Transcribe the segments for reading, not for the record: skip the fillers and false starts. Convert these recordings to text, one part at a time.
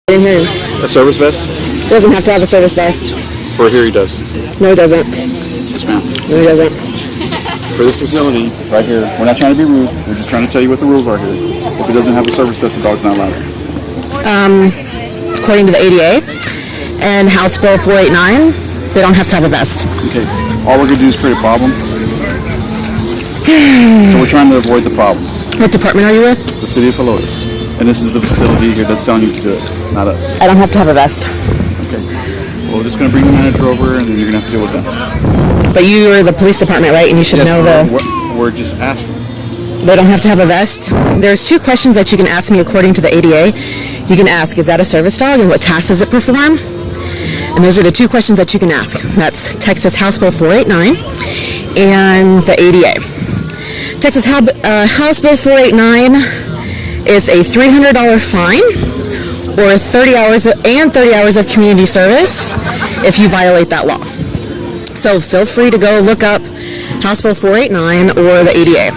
I didn't hear him. A service vest? He doesn't have to have a service vest. For here he does. No, he doesn't. Yes, ma'am. No, he doesn't. For this facility, right here, we're not trying to be rude. We're just trying to tell you what the rules are here. If he doesn't have a service vest, the dog's not allowed. According to the ADA and House Bill 489, they don't have to have a vest. Okay. All we're going to do is create a problem. So we're trying to avoid the problem. What department are you with? The city of Helotes. And this is the facility here that's telling you to do it, not us. I don't have to have a vest. Okay. Well, we're just going to bring the manager over, and then you're going to have to deal with them. But you are the police department, right? And you should know we're just asking. They don't have to have a vest. There's two questions that you can ask me according to the ADA. You can ask, is that a service dog, and what tasks does it perform? And those are the two questions that you can ask. That's Texas House Bill 489 and the ADA. Texas House Bill 489 is a $300 fine or 30 hours of community service if you violate that law. So feel free to go look up House Bill 489 or the ADA.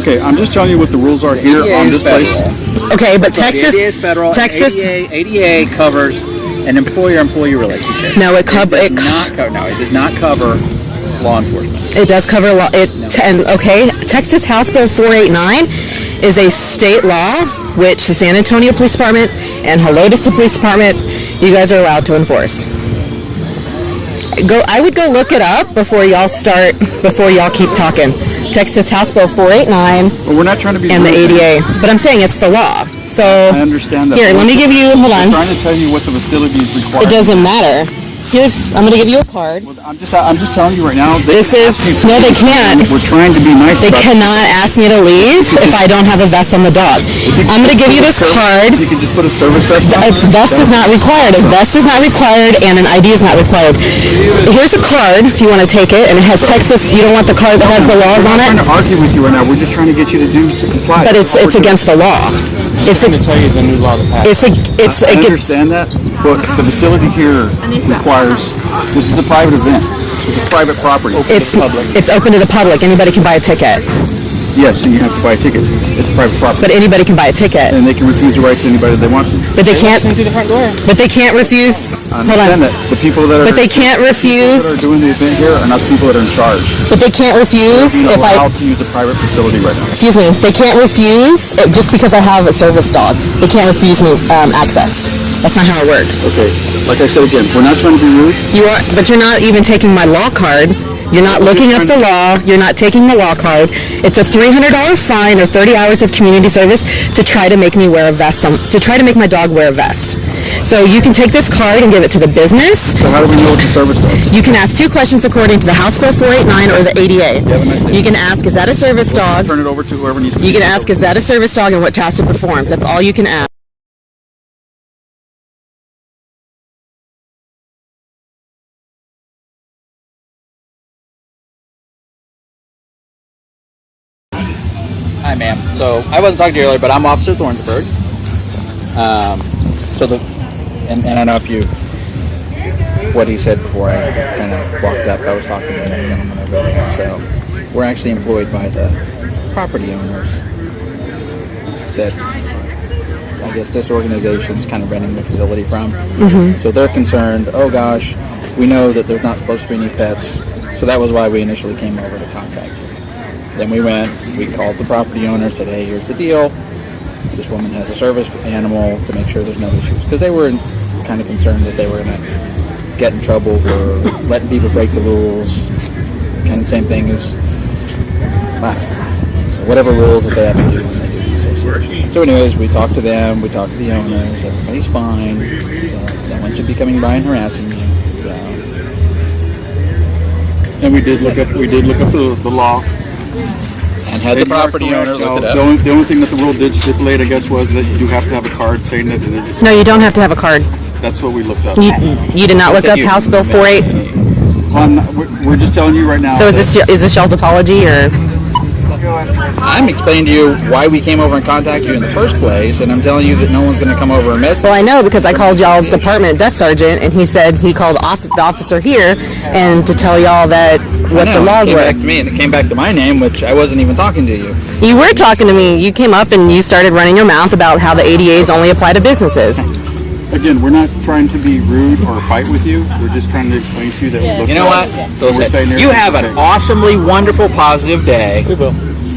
Okay, I'm just telling you what the rules are here on this place. Okay, but Texas... The ADA is federal. ADA covers an employer-employee relationship. No, it does not cover law enforcement. It does cover law. Okay, Texas House Bill 489 is a state law which the San Antonio Police Department and Helotes Police Department, you guys are allowed to enforce. I would go look it up before y'all keep talking. Texas House Bill 489 Well, we're not trying to be and the ADA. But I'm saying it's the law. So I understand that. Here, let me give you, hold on. I'm trying to tell you what the facility is required. It doesn't matter. I'm going to give you a card. Well, I'm just telling you right now. No, they can't. We're trying to be nice. They cannot ask me to leave if I don't have a vest on the dog. I'm going to give you this card. You can just put a service vest on. A vest is not required. A vest is not required, and an ID is not required. Here's a card if you want to take it, and it has Texas. You don't want the card that has the laws on it? We're not trying to argue with you right now. We're just trying to get you to comply. But it's against the law. It's going to tell you the new law to pass. I understand that, but the facility here requires. This is a private event. It's a private property. It's open to the public. Anybody can buy a ticket. Yes, and you have to buy a ticket. It's a private property. But anybody can buy a ticket. And they can refuse the right to anybody they want to. But they can't. Through the front door. But they can't refuse. I understand that. The people that are. But they can't refuse. The people that are doing the event here are not the people that are in charge. But they can't refuse if I. allowed to use a private facility right now. Excuse me. They can't refuse just because I have a service dog. They can't refuse me access. That's not how it works. Okay. Like I said again, we're not trying to be rude. You are, but you're not even taking my law card. You're not looking up the law. You're not taking the law card. It's a $300 fine or 30 hours of community service to try to make me wear a vest. To try to make my dog wear a vest. So you can take this card and give it to the business. So how do we know it's a service dog? You can ask two questions according to the House Bill 489 or the ADA. You have a nice day. You can ask, is that a service dog? Turn it over to whoever needs to. You can ask, is that a service dog and what tasks it performs? That's all you can ask. Hi, ma'am. So I wasn't talking to you earlier, but I'm Officer Thornsberg. And I know if you, what he said before I kind of walked up, I was talking to that gentleman over there. So we're actually employed by the property owners that I guess this organization's kind of renting the facility from. Mm-hmm. So they're concerned, oh gosh, we know that there's not supposed to be any pets. So that was why we initially came over to contact you. Then we called the property owner, said, hey, here's the deal. This woman has a service animal to make sure there's no issues. Because they were kind of concerned that they were going to get in trouble for letting people break the rules. Kind of the same thing as, so whatever rules that they have to do when they do the association. So anyways, we talked to them, we talked to the owners, everybody's fine. So no one should be coming by and harassing you. And we did look up the law. And had the property owner look it up. The only thing that the rule did stipulate, I guess, was that you do have to have a card saying that it is. No, you don't have to have a card. That's what we looked up. You did not look up House Bill 489. We're just telling you right now. So is this y'all's apology or? I'm explaining to you why we came over and contacted you in the first place, and I'm telling you that no one's going to come over and mess. Well, I know because I called y'all's department desk sergeant, and he said he called the officer here and to tell y'all that what the laws were. It came back to me, and it came back to my name, which I wasn't even talking to you. You were talking to me. You came up and you started running your mouth about how the ADAs only apply to businesses. Again, we're not trying to be rude or fight with you. We're just trying to explain to you that we look. You know what? We're saying You have an everything's okay. awesomely wonderful, positive day. We will.